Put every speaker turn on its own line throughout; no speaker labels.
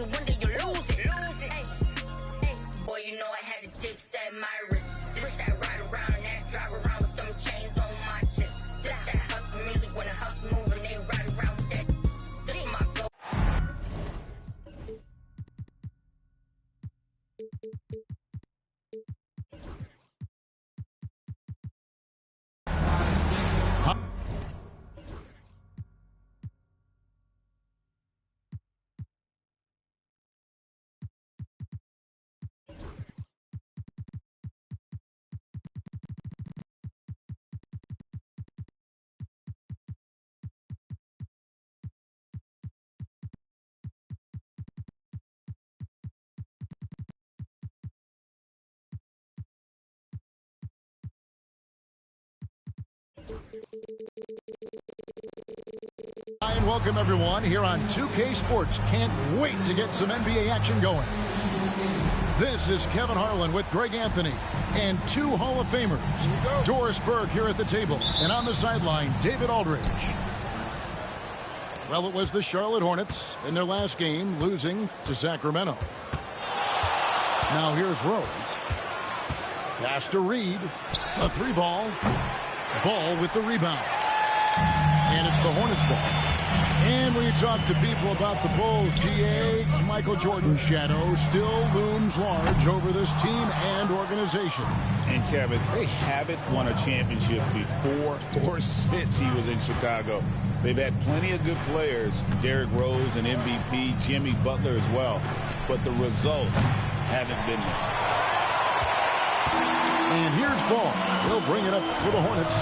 cause one day you lose it. Boy, you know I had the dips at my wrist. This that ride around and that drive around with them chains on my chest. This that hustle music when the hustle move and they ride around with that. This is my goal.
And welcome everyone here on 2K Sports. Can't wait to get some NBA action going. This is Kevin Harlan with Greg Anthony and two Hall of Famers. Doris Burke here at the table, and on the sideline, David Aldridge. Well, it was the Charlotte Hornets in their last game, losing to Sacramento. Now here's Rose. Pass to Reed. A three ball. Ball with the rebound. And it's the Hornets ball. And when you talk to people about the Bulls, GA, Michael Jordan's shadow still looms large over this team and organization.
And Kevin, they haven't won a championship before or since he was in Chicago. They've had plenty of good players, Derrick Rose and MVP, Jimmy Butler as well, but the results haven't been there.
And here's Ball. He'll bring it up for the Hornets.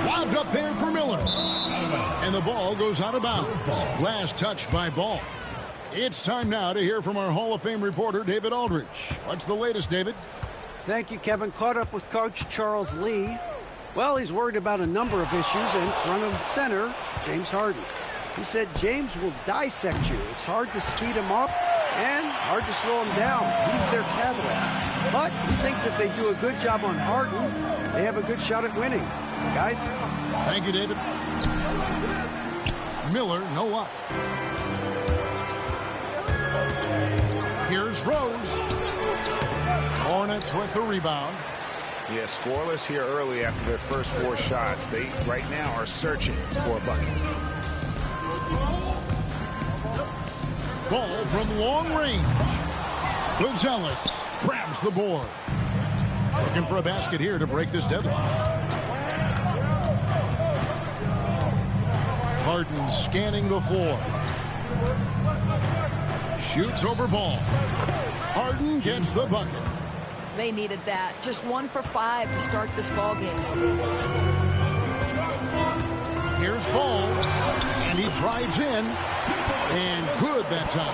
Lobbed up there for Miller. And the ball goes out of bounds. Last touch by Ball. It's time now to hear from our Hall of Fame reporter, David Aldridge. What's the latest, David?
Thank you, Kevin. Caught up with Coach Charles Lee. Well, he's worried about a number of issues in front of the center, James Harden. He said James will dissect you. It's hard to speed him up and hard to slow him down. He's their catalyst. But he thinks if they do a good job on Harden, they have a good shot at winning. Guys?
Thank you, David. Miller, no luck. Here's Rose. Hornets with the rebound.
Yeah, scoreless here early after their first four shots. They, right now, are searching for a bucket.
Ball from long range. Gonzalez grabs the board. Looking for a basket here to break this deadlock. Harden scanning the floor. Shoots over Ball. Harden gets the bucket.
They needed that. Just 1 for 5 to start this ball game.
Here's Ball, and he drives in, and good that time.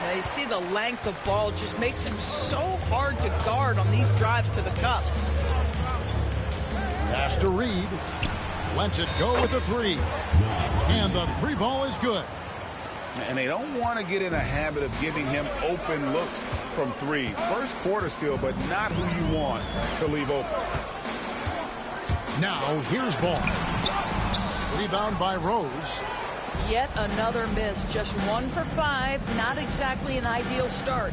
Now you see the length of Ball just makes him so hard to guard on these drives to the cup.
Pass to Reed. Lets it go with the three. And the three ball is good.
And they don't want to get in a habit of giving him open looks from three. First quarter still, but not who you want to leave open.
Now here's Ball. Rebound by Rose.
Yet another miss. Just 1 for 5. Not exactly an ideal start.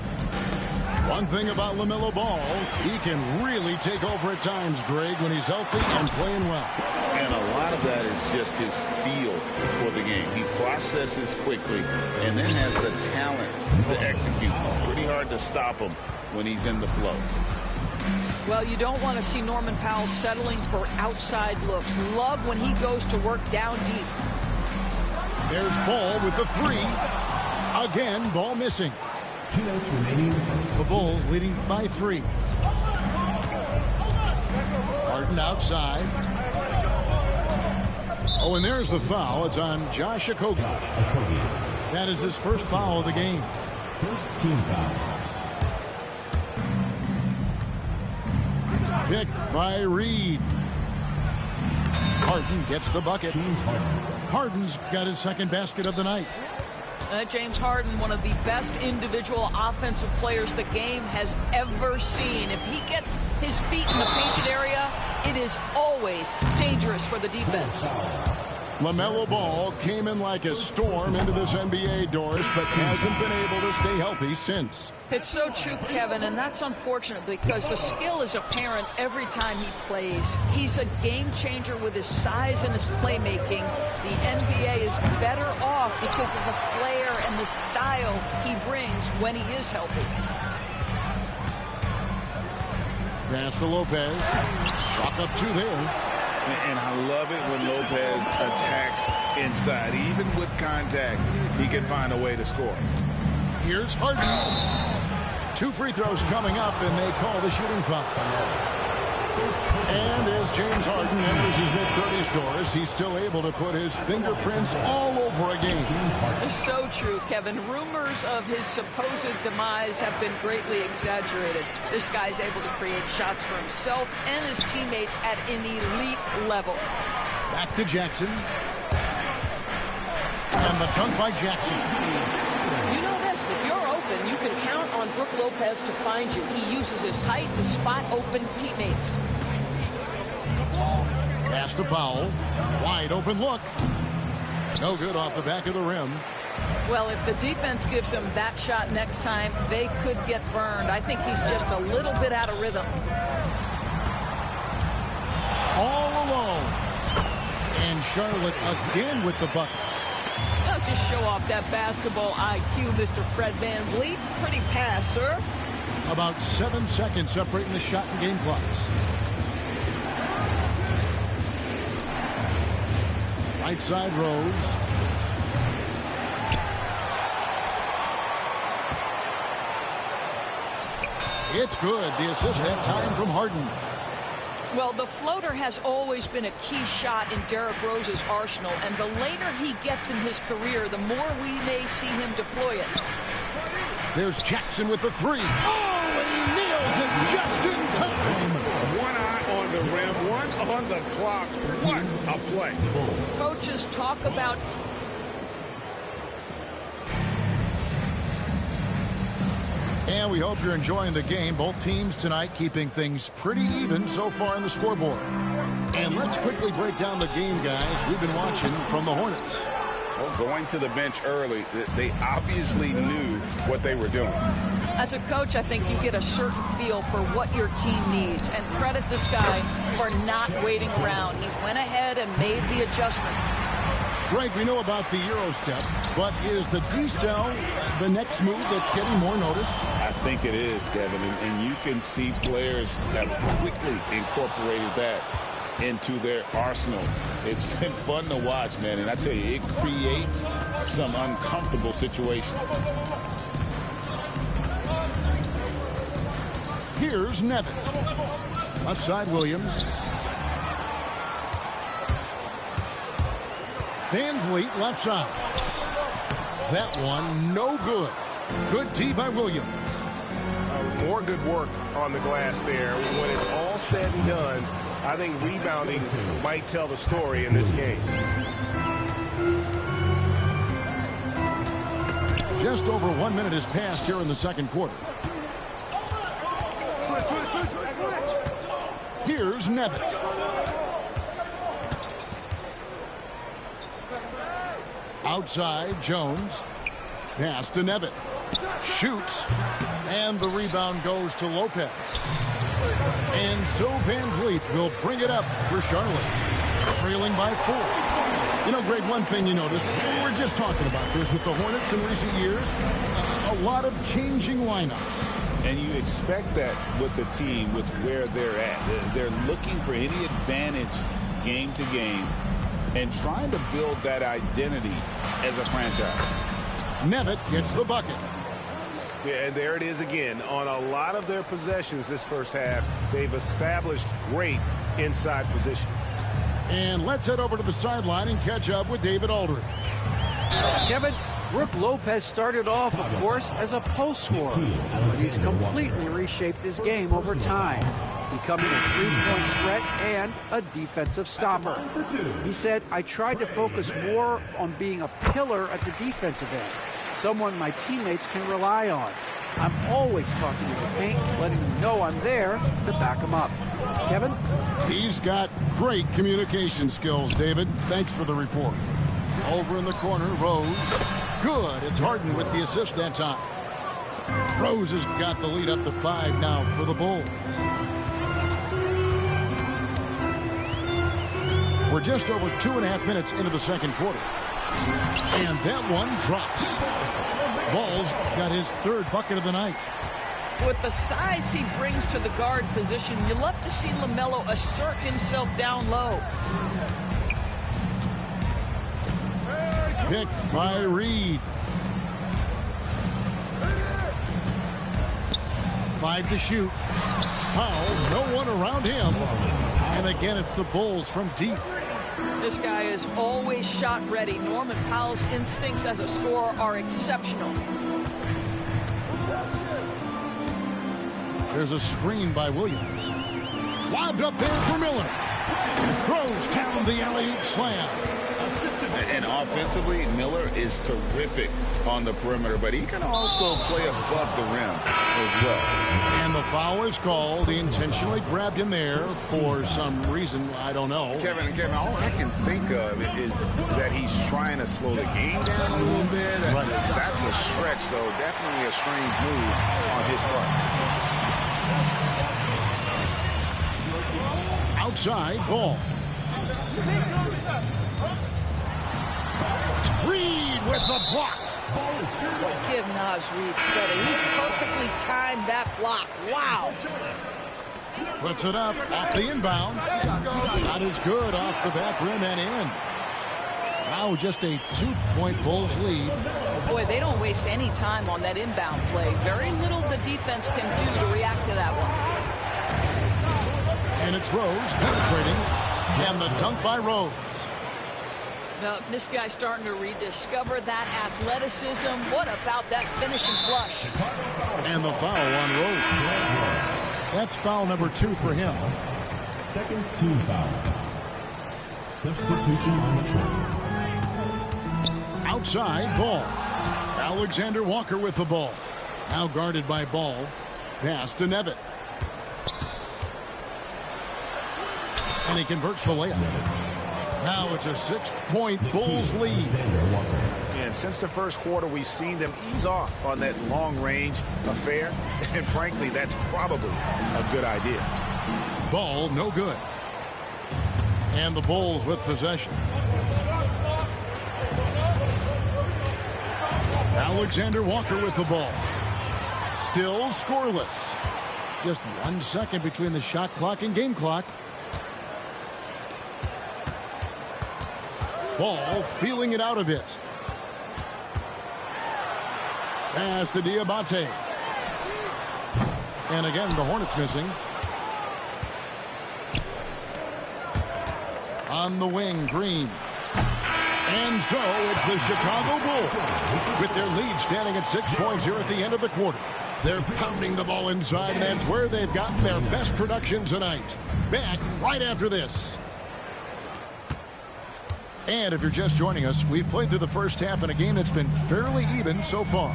One thing about LaMelo Ball, he can really take over at times, Greg, when he's healthy and playing well.
And a lot of that is just his feel for the game. He processes quickly and then has the talent to execute. It's pretty hard to stop him when he's in the flow.
Well, you don't want to see Norman Powell settling for outside looks. Love when he goes to work down deep.
There's Ball with the three. Again, Ball missing.
2 minutes remaining.
The Bulls leading by 3. Harden outside. Oh, and there's the foul. It's on Josh Okogie. That is his first foul of the game.
First team foul.
Picked by Reed. Harden gets the bucket.
James Harden.
Harden's got his second basket of the night.
James Harden, one of the best individual offensive players the game has ever seen. If he gets his feet in the painted area, it is always dangerous for the defense.
LaMelo Ball came in like a storm into this NBA, Doris, but hasn't been able to stay healthy since.
It's so true, Kevin, and that's unfortunate because the skill is apparent every time he plays. He's a game changer with his size and his playmaking. The NBA is better off because of the flair and the style he brings when he is healthy.
Pass to Lopez. Chalk up 2 there.
And I love it when Lopez attacks inside. Even with contact, he can find a way to score.
Here's Harden. 2 free throws coming up, and they call the shooting foul. And as James Harden enters his mid-30s, Doris, he's still able to put his fingerprints all over a game.
It's so true, Kevin. Rumors of his supposed demise have been greatly exaggerated. This guy's able to create shots for himself and his teammates at an elite level.
Back to Jackson. And the dunk by Jackson.
You know this, if you're open, you can count on Brook Lopez to find you. He uses his height to spot open teammates.
Pass to Powell. Wide open look. No good off the back of the rim.
Well, if the defense gives him that shot next time, they could get burned. I think he's just a little bit out of rhythm.
All alone. And Charlotte again with the bucket.
Now just show off that basketball IQ, Mr. Fred VanVleet. Pretty pass, sir.
About 7 seconds separating the shot and game clocks. Right side Rose. It's good. The assist that time from Harden.
Well, the floater has always been a key shot in Derrick Rose's arsenal, and the later he gets in his career, the more we may see him deploy it.
There's Jackson with the 3. Oh, and he nails it just in time.
One eye on the rim, one on the clock. What a play.
Coaches talk about...
And we hope you're enjoying the game. Both teams tonight keeping things pretty even so far in the scoreboard. And let's quickly break down the game, guys. We've been watching from the Hornets.
Well, going to the bench early, they obviously knew what they were doing.
As a coach, I think you get a certain feel for what your team needs. And credit this guy for not waiting around. He went ahead and made the adjustment.
Greg, we know about the Euro step, but is the decel the next move that's getting more notice?
I think it is, Kevin, and you can see players have quickly incorporated that into their arsenal. It's been fun to watch, man, and I tell you, it creates some uncomfortable situations.
Here's Nevins. Left side Williams. VanVleet left side. That one no good. Good D by Williams.
More good work on the glass there. When it's all said and done, I think rebounding might tell the story in this case.
Just over 1 minute has passed here in the second quarter. Here's Nevins. Outside, Jones. Pass to Nevin. Shoots. And the rebound goes to Lopez. And so VanVleet will bring it up for Charlotte. Trailing by 4. You know, Greg, one thing you notice, we're just talking about this with the Hornets in recent years. A lot of changing lineups.
And you expect that with the team, with where they're at. They're looking for any advantage game to game and trying to build that identity as a franchise.
Nevitt gets the bucket.
Yeah, and there it is again. On a lot of their possessions this first half, they've established great inside position.
And let's head over to the sideline and catch up with David Aldridge.
Kevin, Brook Lopez started off, of course, as a post scorer, but he's completely reshaped his game over time, becoming a three-point threat and a defensive stopper. He said, I tried to focus more on being a pillar at the defensive end, someone my teammates can rely on. I'm always talking to the paint, letting them know I'm there to back them up. Kevin?
He's got great communication skills, David. Thanks for the report. Over in the corner, Rose. Good. It's Harden with the assist that time. Rose has got the lead up to 5 now for the Bulls. We're just over 2.5 minutes into the second quarter. And that one drops. Ball's got his third bucket of the night.
With the size he brings to the guard position, you love to see LaMelo assert himself down low.
Picked by Reed. 5 to shoot. Powell, no one around him. And again, it's the Bulls from deep.
This guy is always shot ready. Norman Powell's instincts as a scorer are exceptional.
There's a screen by Williams. Lobbed up there for Miller. Throws down the alley-oop slam.
And offensively, Miller is terrific on the perimeter, but he can also play above the rim as well.
And the foul is called. He intentionally grabbed him there for some reason. I don't know.
Kevin, all I can think of is that he's trying to slow the game down a little bit.
Right.
That's a stretch, though. Definitely a strange move on his part.
Outside, Ball. Reed with the block.
Give Naz Reid credit. He perfectly timed that block. Wow.
Puts it up off the inbound. Not as good off the back rim and in. Now just a 2-point Bulls lead.
Boy, they don't waste any time on that inbound play. Very little the defense can do to react to that one.
And it's Rose penetrating. And the dunk by Rose.
Now, this guy's starting to rediscover that athleticism. What about that finishing flush?
And the foul on Rose. That's foul number 2 for him.
Second team foul. Substitution on the court.
Outside, Ball. Alexander Walker with the ball. Now guarded by Ball. Pass to Nevitt. And he converts the layup. Now it's a 6-point Bulls lead.
And since the first quarter, we've seen them ease off on that long-range affair. And frankly, that's probably a good idea.
Ball, no good. And the Bulls with possession. Alexander Walker with the ball. Still scoreless. Just 1 second between the shot clock and game clock. Ball feeling it out a bit. Pass to Diabate. And again, the Hornets missing. On the wing, Green. And so it's the Chicago Bulls with their lead standing at 6 points here at the end of the quarter. They're pounding the ball inside, and that's where they've gotten their best production tonight. Back right after this. And if you're just joining us, we've played through the first half in a game that's been fairly even so far.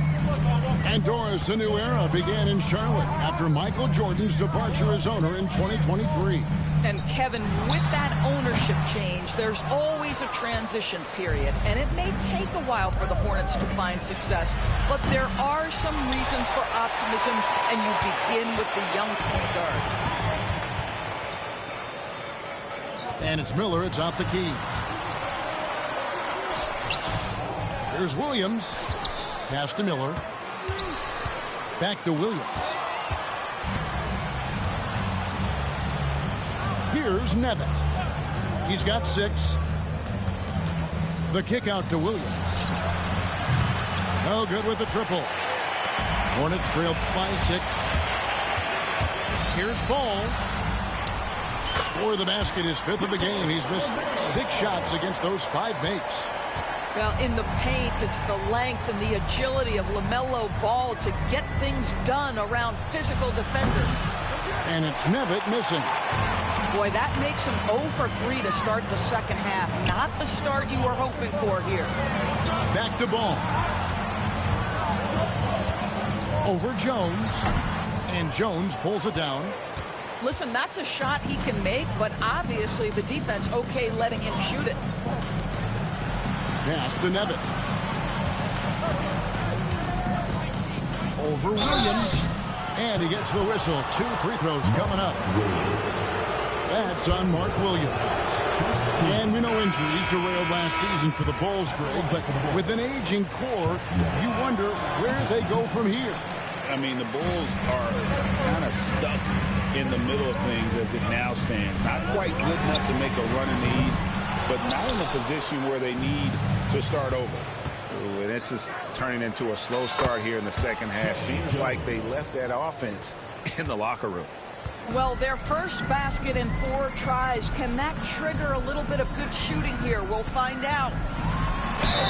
And Doris, a new era began in Charlotte after Michael Jordan's departure as owner in 2023.
And Kevin, with that ownership change, there's always a transition period. And it may take a while for the Hornets to find success. But there are some reasons for optimism, and you begin with the young point guard.
And it's Miller, it's out the key. Here's Williams. Pass to Miller. Back to Williams. Here's Nevitt. He's got 6. The kick out to Williams. No good with the triple. Hornets trail by 6. Here's Ball. Score the basket, his 5th of the game. He's missed 6 shots against those 5 makes.
Well, in the paint, it's the length and the agility of LaMelo Ball to get things done around physical defenders.
And it's Nevitt missing.
Boy, that makes him 0 for 3 to start the second half. Not the start you were hoping for here.
Back to Ball. Over Jones. And Jones pulls it down.
Listen, that's a shot he can make, but obviously the defense okay letting him shoot it.
Pass to Nevitt. Over Williams. And he gets the whistle. 2 free throws coming up. That's on Mark Williams. And we know injuries derailed last season for the Bulls, Greg, but with an aging core, you wonder where they go from here.
I mean, the Bulls are kind of stuck in the middle of things as it now stands. Not quite good enough to make a run in the East, but not in a position where they need to start over. Ooh, and this is turning into a slow start here in the second half. Seems like they left that offense in the locker room.
Well, their first basket in 4 tries. Can that trigger a little bit of good shooting here? We'll find out.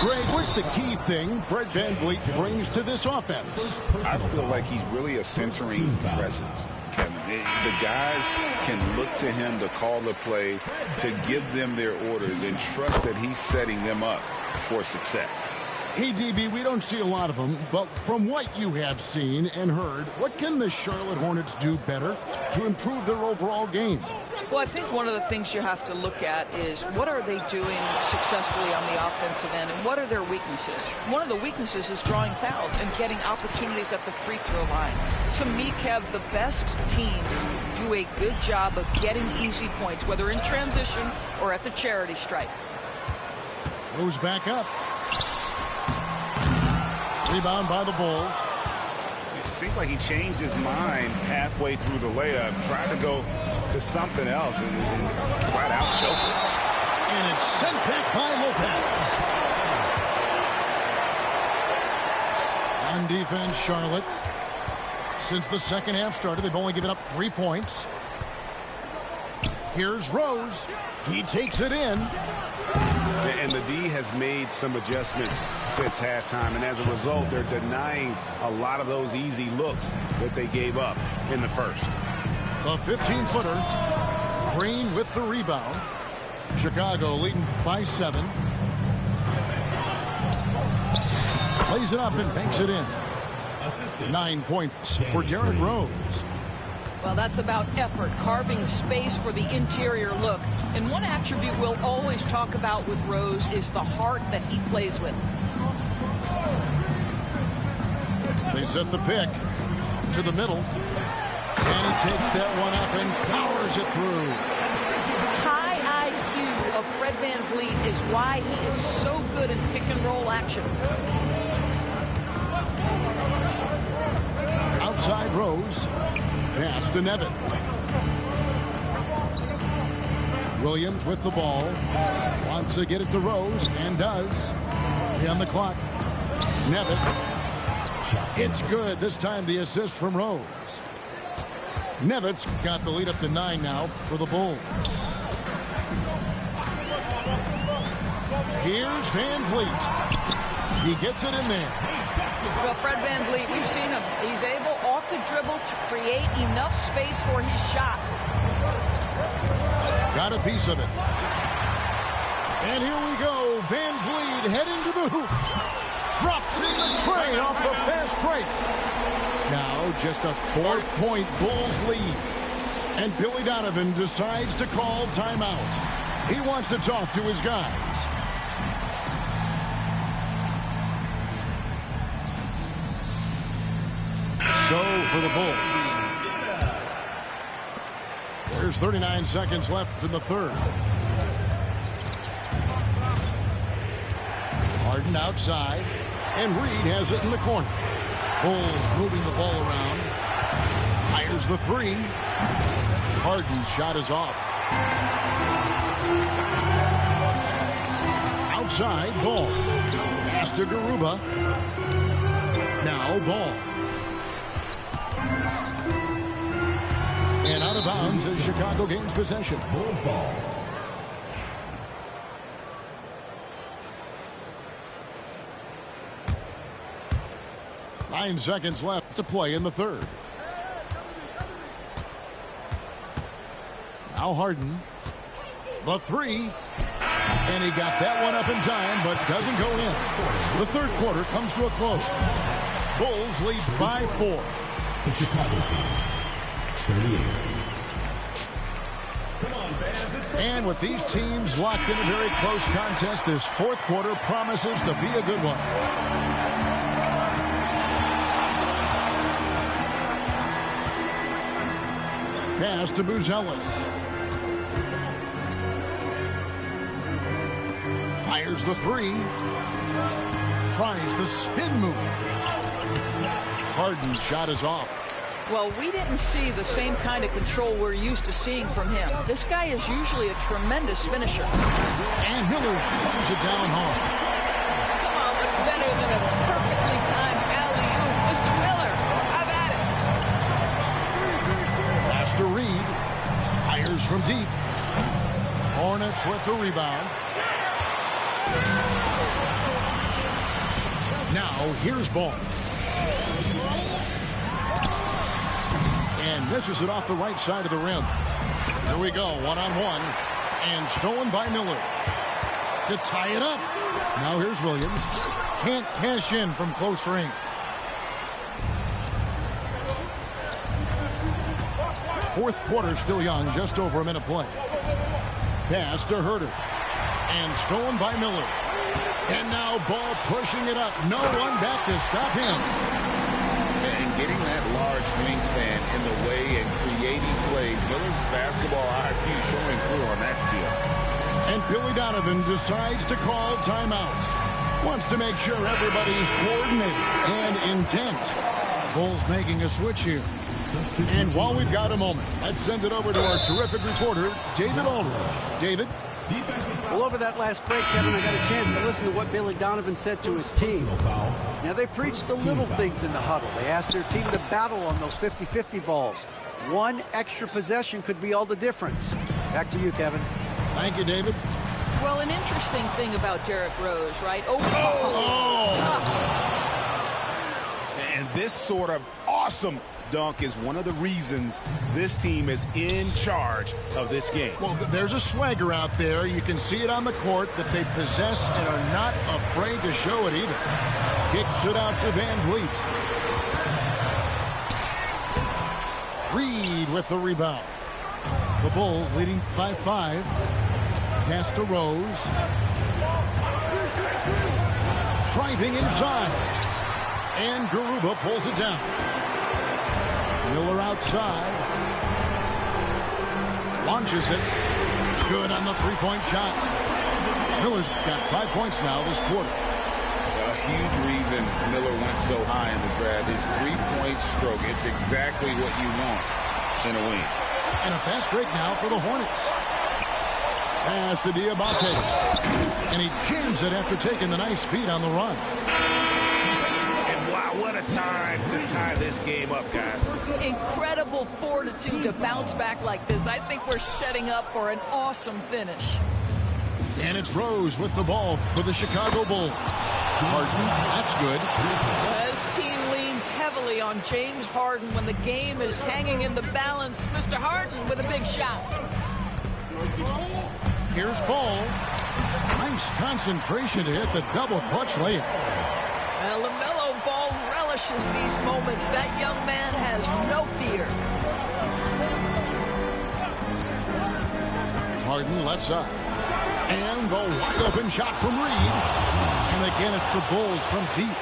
Greg, what's the key thing Fred VanVleet brings to this offense?
I feel like he's really a centering presence, Kevin. The guys can look to him to call the play, to give them their orders, and trust that he's setting them up for success.
Hey, DB, we don't see a lot of them, but from what you have seen and heard, what can the Charlotte Hornets do better to improve their overall game?
Well, I think one of the things you have to look at is what are they doing successfully on the offensive end and what are their weaknesses? One of the weaknesses is drawing fouls and getting opportunities at the free throw line. To me, Kev, the best teams do a good job of getting easy points, whether in transition or at the charity stripe.
Goes back up. Rebound by the Bulls.
It seemed like he changed his mind halfway through the layup, tried to go to something else, and flat out choked it.
And it's sent back by Lopez. On defense, Charlotte. Since the second half started, they've only given up 3 points. Here's Rose. He takes it in.
And the D has made some adjustments since halftime, and as a result, they're denying a lot of those easy looks that they gave up in the first.
A 15-footer. Green with the rebound. Chicago leading by 7. Plays it up and banks it in. 9 points for Derrick Rose.
Well, that's about effort, carving space for the interior look. And one attribute we'll always talk about with Rose is the heart that he plays with.
They set the pick to the middle. And he takes that one up and powers it through.
High IQ of Fred VanVleet is why he is so good in pick-and-roll action.
Outside Rose. Pass to Nevitt. Williams with the ball. Wants to get it to Rose and does. On the clock. Nevitt. It's good. This time the assist from Rose. Nevitt's got the lead up to 9 now for the Bulls. Here's VanVleet. He gets it in there.
Well, Fred VanVleet, we've seen him. He's able off the dribble to create enough space for his shot.
Got a piece of it. And here we go. VanVleet heading to the hoop. Drops in the tray off the fast break. Now just a 4-point Bulls lead. And Billy Donovan decides to call timeout. He wants to talk to his guys. So for the Bulls. There's 39 seconds left in the third. Harden outside. And Reed has it in the corner. Bulls moving the ball around. Fires the 3. Harden's shot is off. Outside, Ball. Pass to Garuba. Now Ball. And out of bounds as Chicago gains possession.
Bulls ball.
Nine seconds left to play in the third. Now Harden. The 3. And he got that one up in time, but doesn't go in. The third quarter comes to a close. Bulls lead by 4.
The Chicago team. 38.
And with these teams locked in a very close contest, this fourth quarter promises to be a good one. Pass to Buzelis. Fires the three. Tries the spin move. Harden's shot is off.
Well, we didn't see the same kind of control we're used to seeing from him. This guy is usually a tremendous finisher.
And Miller throws it down hard.
Come on, what's better than a perfectly timed alley-oop? Mr. Miller, have at it.
Pass to Reed. Fires from deep. Hornets with the rebound. Now, here's Ball. And misses it off the right side of the rim. Here we go, one-on-one. And stolen by Miller. To tie it up. Now here's Williams. Can't cash in from close range. Fourth quarter still young, just over a minute play. Pass to Herter. And stolen by Miller. And now Ball pushing it up. No one back to stop him.
And getting that large wingspan in the way and creating plays. Miller's basketball IQ showing through on that steal.
And Billy Donovan decides to call timeout. Wants to make sure everybody's coordinated and intent. Bulls making a switch here. And while we've got a moment, let's send it over to our terrific reporter, David Aldridge. David?
Well, over that last break, Kevin, I got a chance to listen to what Billy Donovan said to his team. Now, they preached the little things in the huddle. They asked their team to battle on those 50-50 balls. One extra possession could be all the difference. Back to you, Kevin.
Thank you, David.
Well, an interesting thing about Derrick Rose, right?
And this sort of awesome dunk is one of the reasons this team is in charge of this game.
Well, there's a swagger out there. You can see it on the court that they possess and are not afraid to show it either. Kicks it out to Van Vliet. Reed with the rebound. The Bulls leading by 5. Pass to Rose. Driving inside. And Garuba pulls it down. Miller outside. Launches it. Good on the three-point shot. Miller's got 5 points now this quarter.
A huge reason Miller went so high in the draft. His three-point stroke. It's exactly what you want in a wing.
And a fast break now for the Hornets. Pass to Diabate. And he jams it after taking the nice feed on the run.
What a time to tie this game up, guys.
Incredible fortitude to bounce back like this. I think we're setting up for an awesome finish.
And it's Rose with the ball for the Chicago Bulls. Harden, that's good.
This team leans heavily on James Harden when the game is hanging in the balance. Mr. Harden with a big shot.
Here's Ball. Nice concentration to hit the double clutch layup.
LaMelo Ball relishes these moments. That young man has no fear.
Harden left side. And the wide open shot from Reed. And again, it's the Bulls from deep.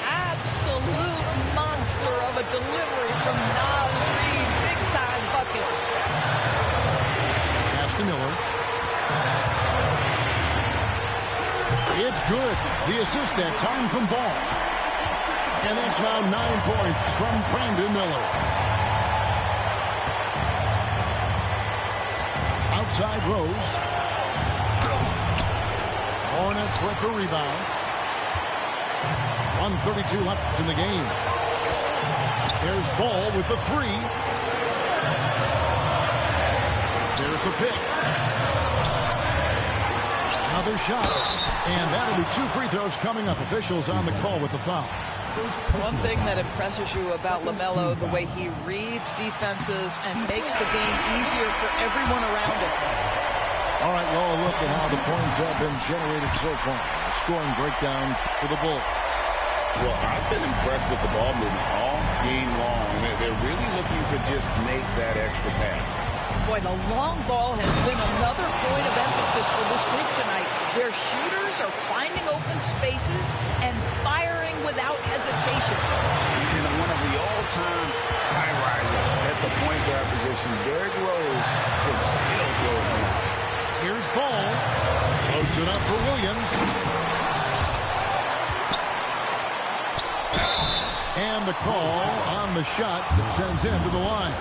Absolute monster of a delivery from Naz Reid. Big time bucket.
Pass to Miller. It's good. The assist that time from Ball. And that's now 9 points from Brandon Miller. Outside Rose. Hornets with the rebound. 1:32 left in the game. There's Ball with the three. There's the pick. Another shot. And that'll be 2 free throws coming up. Officials on the call with the foul.
One thing that impresses you about LaMelo, the way he reads defenses and makes the game easier for everyone around him.
All right, well, a look at how the points have been generated so far. Scoring breakdown for the Bulls.
Well, I've been impressed with the ball movement all game long. They're really looking to just make that extra pass.
Boy, the long ball has been another point of emphasis for this group tonight. Their shooters are finding open spaces and firing without hesitation.
And one of the all-time high risers at the point guard position, Derrick Rose, can still throw it down.
Here's Ball. Loads it up for Williams. And the call on the shot that sends him to the line.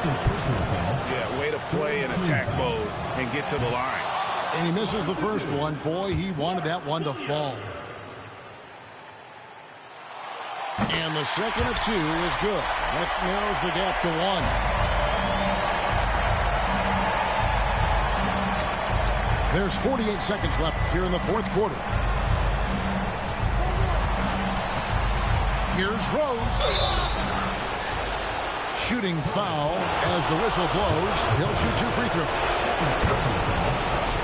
Yeah, way to play in attack mode and get to the line.
And he misses the first one. Boy, he wanted that one to fall. And the second of two is good. That narrows the gap to one. There's 48 seconds left here in the fourth quarter. Here's Rose. Shooting foul as the whistle blows. He'll shoot 2 free throws.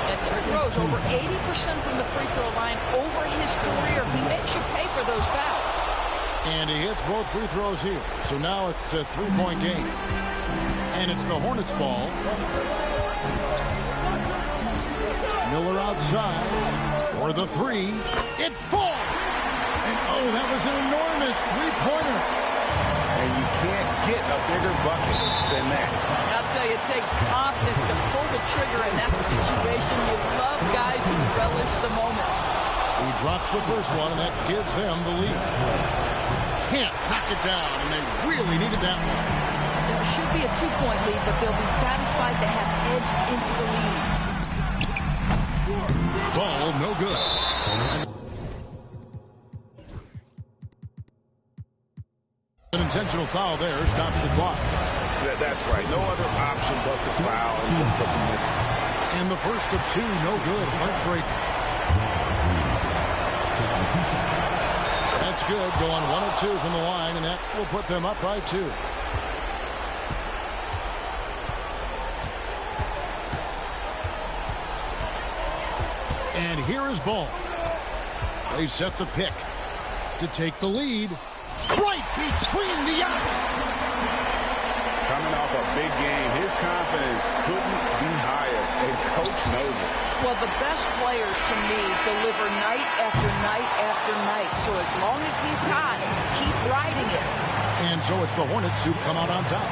That's Derrick Rose, over 80% from the free throw line over his career. He makes you pay for those fouls.
And he hits both free throws here. So now it's a 3-point game. And it's the Hornets ball. Miller outside for the three. It falls. And oh, that was an enormous three-pointer.
And you can't get a bigger bucket than that.
I'll tell you, it takes confidence to pull the trigger in that situation. You love guys who relish the moment.
He drops the first one, and that gives them the lead. Can't knock it down, and they really needed that one.
There should be a 2-point lead, but they'll be satisfied to have edged into the lead.
Ball, no good. An intentional foul there stops the clock.
That's right. No other option but to foul and look for some misses.
And the first of two, no good. Heartbreaker. That's good. Going 1 of 2 from the line, and that will put them up by 2. And here is Ball. They set the pick to take the lead. Right between the eyes.
Coming off a big game, his confidence couldn't be higher, and coach knows it.
Well, the best players, to me, deliver night after night after night. So as long as he's hot, keep riding it.
And so it's the Hornets who come out on top.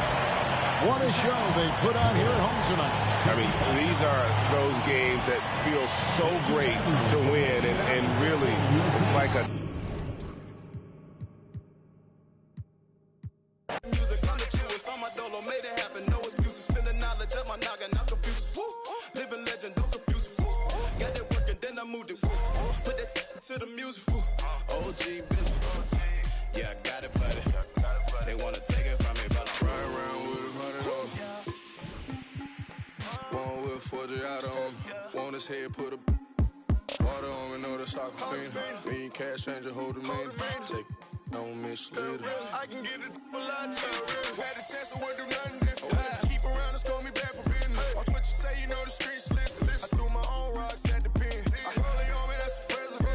What a show they put on here at home tonight.
I mean, these are those games that feel so great to win, and really, it's like a...
To the music, OG business. Yeah, I got it, buddy. They wanna take it from me, but I'm right around with 100 on me. One with 40 out on me. Want his head, put a water on me, know the soccer fiend. Me and cash changer holding me. Take don't mislead her. I can get it a lot cheaper. Had a chance, I wouldn't do nothing different. Keep around and score me back for business. Watch what you say, you know the streets listen. I threw my own rocks at the pen. I hold it on me, that's the president.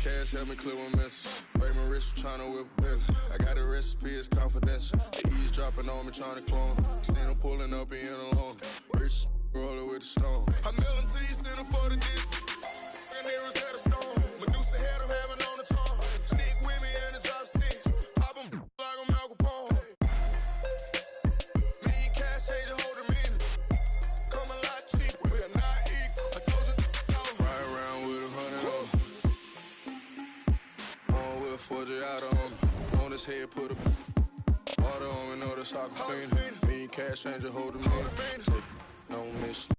Cash help me clear my mental. Break my wrist, trying to whip a belly. I got a recipe, it's confidential. The E's dropping on me, trying to clone. Seen him pulling up, he in alone. Rich roller with the stone. I mail him to you, send him for the distance. And there is at a stone. Medusa had him having on the tongue. Stick with me and the drop 6. Pop him like I'm Al Capone. Me and cash changer holding me. Come a lot cheaper, we are not equal. I told you, right around with 100 on me. 40 out on me. On his head, put a water on me, know the soccer fiend. Me and cash changer holding me. Take no miss.